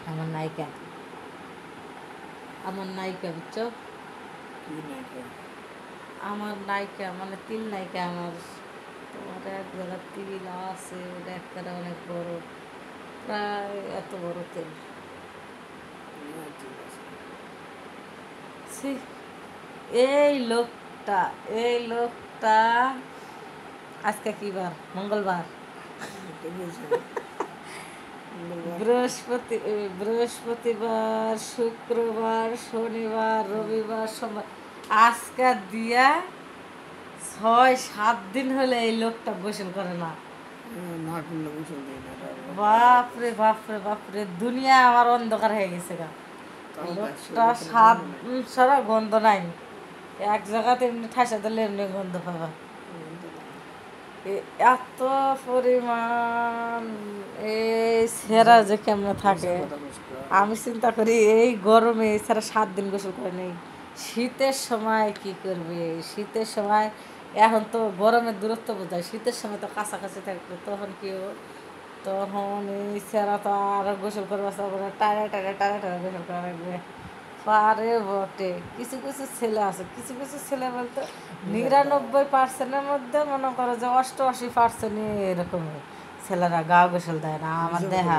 আমার নায়িকা, আমার নায়িকা বুঝছো? আমার নায়িকা মানে তিল নায়িকা আমার। তোমার এক জায়গার তিল আছে, ওটা একটা অনেক বড়, প্রায় এত বড় তিল। ছি, এই লোকটা, এই লোকটা আজকে কি বার? মঙ্গলবার। বৃহস্পতিবার, শুক্রবার, শনিবার, রবিবার, সোমবার, আজকে দিয়া 6-7 দিন হলে এই লোকটা গোসল করে না। বাপরে বাপরে বাপরে, দুনিয়া আমার অন্ধকার হয়ে গেছে গা। লোকটা 7 দিন ছাড়া গন্ধ নাই। এক জায়গাতে এমনি ঠাসা দিলে এমনি গন্ধ পাবা। এত পরিমাণ এই সেরা যে কেমনে থাকে, আমি চিন্তা করি এই গরমে এছাড়া 7 দিন গোসল করে নেই। শীতের সময় কি করবে? শীতের সময় এখন তো গরমের দূরত্ব বোঝায়, শীতের সময় তো কাছাকাছি থাকবে, তখন কি হবে? তখন এই সেরা তো আরো গোসল করবে, টানে টানে টানে টানে গোসল করা লাগবে। পারে বটে, কিছু কিছু ছেলে আছে, কিছু কিছু ছেলে বলতে 99%-এর মধ্যে মনে করো যে 88% এরকম ছেলেরা গা গোসল দেয় না। আমার দেখা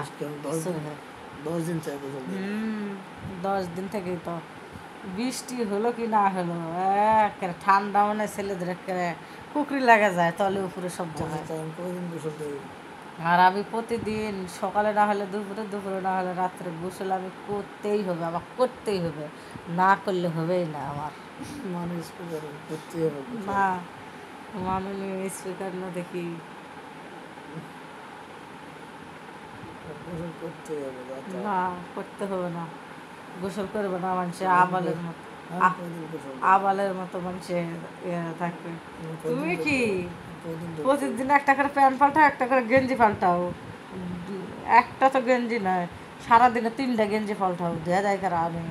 10 দিন থেকেই তো বৃষ্টি হলো কি না হলো, একেবারে ঠান্ডা মানে ছেলেদের একেবারে কুকরি লাগা যায় তলে উপরে সব জায়গায়। আর আমি প্রতিদিন সকালে না হলে দুপুরে, দুপুরে না হলে রাত্রে গোসল আমি করতেই হবে, আমার করতেই হবে, না করলে হবেই না আমার। না মামনি স্পিকার না দেখি, না করতে হবে না, গোসল করবে না মানুষে আবালের মতো, আবালের মতো মানুষে থাকবে। তুমি কি প্রতিদিন একটা করে প্যান্ট পাল্টাও, একটা করে গেঞ্জি পাল্টাও? একটা তো গেঞ্জি নয়, সারাদিনে 3টা গেঞ্জি পাল্টাও, দেয়া যায় কারা? আমি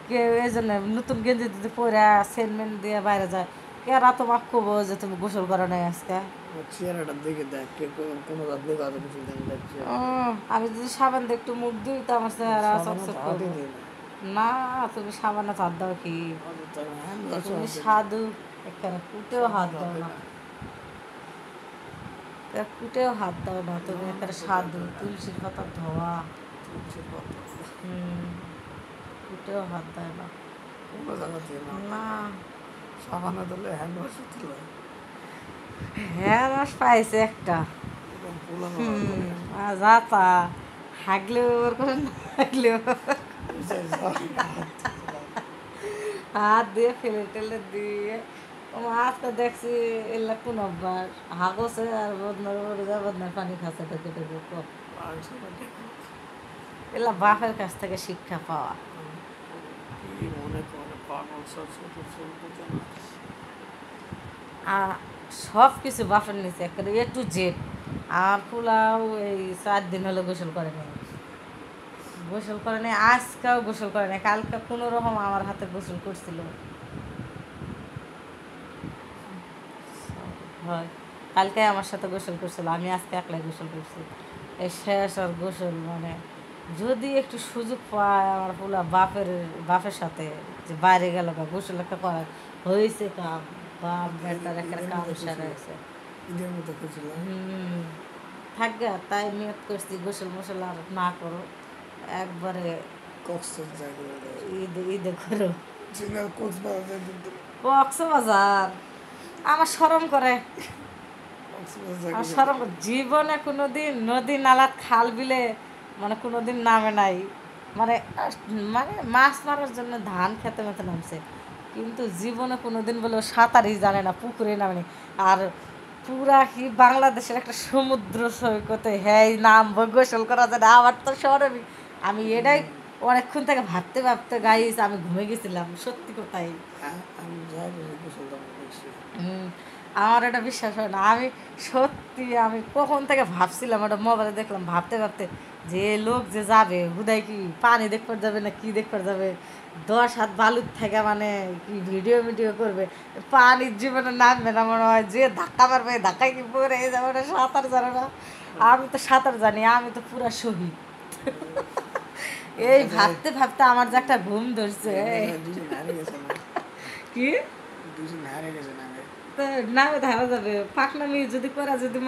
কেউ এই জন্য নতুন গেঞ্জি দিতে পরে সেন্টমেন্ট দিয়ে বাইরে যায়, কেরা তোমাকে কবো যে তুমি গোসল করো নাই আজকে? আমি যদি সাবান দিয়ে একটু মুখ দিই তো আমার চেহারা চকচক করবে। না, তুমি সাবানে হাত দাও কি? তুমি সাধু এখানে কুটেও হাত দাও না, কুটেও হাত দাও না, তুমি এখানে সাধু। তুলসীর পাতা ধোয়া, কুটেও হাত দেয় না। না, সাবানে দিলে হ্যান্ড ওয়াশ হচ্ছিল, হ্যাঁ রস পাইছে একটা, যাতা হাগলেও ওর করে না হাগলেও হাত দিয়ে ফেলে টেলে দিয়ে আজকে দেখছি এলা কোন অভ্যাস হাগছে আর বদনার ওরে যা বদনার পানি খাচ্ছে ঢেকে ঢেকে এলা বাপের কাছ থেকে শিক্ষা পাওয়া। আর সব কিছু বাপের নিচে একেবারে A to Z। আর পোলাও এই 4 দিন হলো গোসল করে নেই, গোসল করে নেই, আজকেও গোসল করে নেই, কালকে কোনো রকম আমার হাতে গোসল করছিল। হয় কালকে আমার সাথে গোসল করছিল, আমি আজকে একলাই গোসল করছি। এই শেষ আর গোসল মানে যদি একটু সুযোগ পায় আমার পোলা বাপের সাথে যে বাইরে গেল গোসল একটা করার হয়েছে কাম, বাপ বেটার একটা কাম সারাইছে। থাকবে, তাই নিয়ত করছি গোসল মোসল আর না করো, একবারে ঈদে করো কক্সবাজার। আমার শরম করে, আমার শরম করে। জীবনে কোনোদিন নদী নালাত খাল বিলে মানে কোনোদিন নামে নাই, মানে মানে মাছ মারার জন্য ধান খেতে মতো নামছে, কিন্তু জীবনে কোনোদিন বলে সাঁতারই জানে না, পুকুরে নামে। আর পুরা কি বাংলাদেশের একটা সমুদ্র সৈকতে হ্যাঁ নামবো, গোসল করা যায় না, আমার তো সরবি। আমি এটাই অনেকক্ষণ থেকে ভাবতে ভাবতে গাইস আমি ঘুমে গেছিলাম, সত্যি কোথায়। আমার এটা বিশ্বাস হয় না, আমি সত্যি আমি কখন থেকে ভাবছিলাম, ওটা মোবাইলে দেখলাম, ভাবতে ভাবতে যে লোক যে যাবে হুদায় কি পানি দেখতে যাবে না কি দেখতে যাবে, 10 হাত বালুর থেকে মানে কি ভিডিও করবে, পানির জীবনে নামবে না মনে হয়, যে ধাক্কা মারবে ধাক্কায় কি পরে যাবে না, সাঁতার জানে না। আমি তো সাঁতার জানি, আমি তো পুরা শহীদ। এই ভাবতে ভাবতে আমার যে একটা ঘুম ধরছে দুজন হারিয়ে গেছে না, কি দুজন হারিয়ে গেছে না। তো নামে ধারা যাবে পাকনামি যদি করা যদি